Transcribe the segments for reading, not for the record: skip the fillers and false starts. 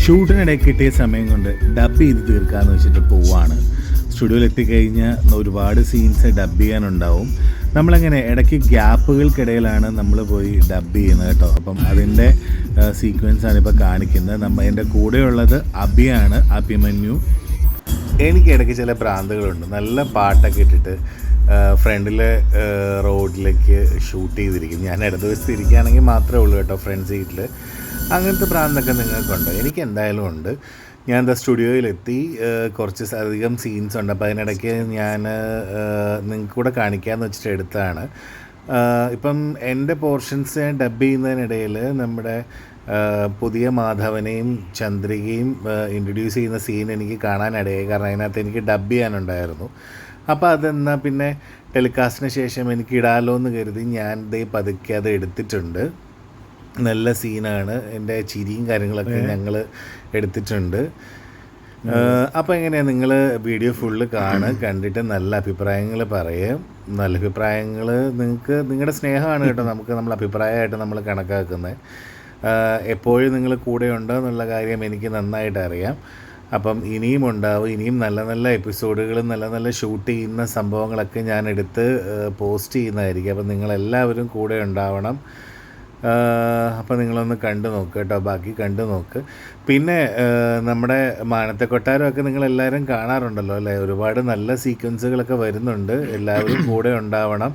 ഷൂട്ടിനിടയിൽ കിട്ടിയ സമയം കൊണ്ട് ഡബ് ചെയ്ത് തീർക്കാമെന്ന് വെച്ചിട്ട് പോവാണ്. സ്റ്റുഡിയോയിൽ എത്തിക്കഴിഞ്ഞാൽ ഒരുപാട് സീൻസ് ഡബ് ചെയ്യാനുണ്ടാവും. നമ്മളങ്ങനെ ഇടയ്ക്ക് ഗ്യാപ്പുകൾക്കിടയിലാണ് നമ്മൾ പോയി ഡബ് ചെയ്യുന്നത് കേട്ടോ. അപ്പം അതിൻ്റെ സീക്വൻസാണ് ഇപ്പോൾ കാണിക്കുന്നത്. എൻ്റെ കൂടെയുള്ളത് അഭിയാണ്, അഭിമന്യു. എനിക്ക് ഇടയ്ക്ക് ചില ഭ്രാന്തുകളുണ്ട്. നല്ല പാട്ടൊക്കെ ഇട്ടിട്ട് ഫ്രണ്ടിലെ റോഡിലേക്ക് ഷൂട്ട് ചെയ്തിരിക്കും. ഞാൻ ഇടതുവശത്ത് ഇരിക്കുകയാണെങ്കിൽ മാത്രമേ ഉള്ളൂ കേട്ടോ ഫ്രണ്ട് സീറ്റിൽ. അങ്ങനത്തെ ഭ്രാന്തൊക്കെ നിങ്ങൾക്കുണ്ട്, എനിക്ക് എന്തായാലും ഉണ്ട്. ഞാൻ എന്താ സ്റ്റുഡിയോയിലെത്തി, കുറച്ച് അധികം സീൻസ് ഉണ്ട്. അപ്പോൾ അതിനിടയ്ക്ക് ഞാൻ നിങ്ങൾക്ക് കൂടെ കാണിക്കാമെന്ന് വെച്ചിട്ട് എടുത്തതാണ്. ഇപ്പം എൻ്റെ പോർഷൻസ് ഡബ് ചെയ്യുന്നതിനിടയിൽ നമ്മുടെ പുതിയ മാധവനെയും ചന്ദ്രികയും ഇൻട്രൊഡ്യൂസ് ചെയ്യുന്ന സീൻ എനിക്ക് കാണാനിടയായി. കാരണം അതിനകത്ത് എനിക്ക് ഡബ് ചെയ്യാനുണ്ടായിരുന്നു. അപ്പോൾ അതെന്നാൽ പിന്നെ ടെലികാസ്റ്റിന് ശേഷം എനിക്ക് ഇടാമല്ലോ എന്ന് കരുതി ഞാൻ പതുക്കെ അത് എടുത്തിട്ടുണ്ട്. നല്ല സീനാണ്. എൻ്റെ ചിരിയും കാര്യങ്ങളൊക്കെ ഞങ്ങൾ എടുത്തിട്ടുണ്ട്. അപ്പോൾ എങ്ങനെയാണ്, നിങ്ങൾ വീഡിയോ ഫുള്ള് കണ്ടിട്ട് നല്ല അഭിപ്രായങ്ങൾ പറയുക. നല്ല അഭിപ്രായങ്ങൾ നിങ്ങൾക്ക് നിങ്ങളുടെ സ്നേഹമാണ് കേട്ടോ നമുക്ക് നമ്മൾ അഭിപ്രായമായിട്ട് നമ്മൾ കണക്കാക്കുന്നത്. എപ്പോഴും നിങ്ങൾ കൂടെ ഉണ്ടോ എന്നുള്ള കാര്യം എനിക്ക് നന്നായിട്ട് അറിയാം. അപ്പം ഇനിയും ഉണ്ടാവും, ഇനിയും നല്ല നല്ല എപ്പിസോഡുകളും നല്ല നല്ല ഷൂട്ട് ചെയ്യുന്ന സംഭവങ്ങളൊക്കെ ഞാൻ എടുത്ത് പോസ്റ്റ് ചെയ്യുന്നതായിരിക്കും. അപ്പം നിങ്ങളെല്ലാവരും കൂടെ ഉണ്ടാവണം. അപ്പോൾ നിങ്ങളൊന്ന് കണ്ടു നോക്ക് കേട്ടോ, ബാക്കി കണ്ടു നോക്ക്. പിന്നെ നമ്മുടെ മാനത്തെ കൊട്ടാരമൊക്കെ നിങ്ങളെല്ലാവരും കാണാറുണ്ടല്ലോ അല്ലേ? ഒരുപാട് നല്ല സീക്വൻസുകളൊക്കെ വരുന്നുണ്ട്. എല്ലാവരും കൂടെ ഉണ്ടാവണം,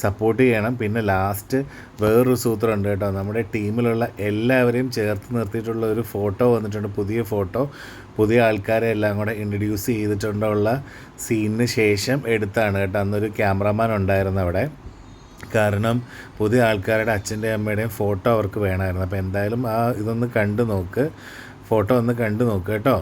സപ്പോർട്ട് ചെയ്യണം. പിന്നെ ലാസ്റ്റ് വേറൊരു സൂത്രമുണ്ട് കേട്ടോ. നമ്മുടെ ടീമിലുള്ള എല്ലാവരെയും ചേർത്ത് നിർത്തിയിട്ടുള്ള ഒരു ഫോട്ടോ വന്നിട്ടുണ്ട്, പുതിയ ഫോട്ടോ. പുതിയ ആൾക്കാരെ എല്ലാം കൂടെ ഇൻട്രൊഡ്യൂസ് ചെയ്തിട്ടുള്ള സീനിന് ശേഷം എടുത്താണ് കേട്ടോ. അന്നൊരു ക്യാമറമാൻ ഉണ്ടായിരുന്നു അവിടെ. കാരണം പുതിയ ആൾക്കാരുടെ അച്ഛൻ്റെയും അമ്മയുടെയും ഫോട്ടോ അവർക്ക് വേണമായിരുന്നു. അപ്പോൾ എന്തായാലും ഇതൊന്ന് കണ്ടു നോക്ക്, ഫോട്ടോ ഒന്ന് കണ്ടു നോക്ക് കേട്ടോ.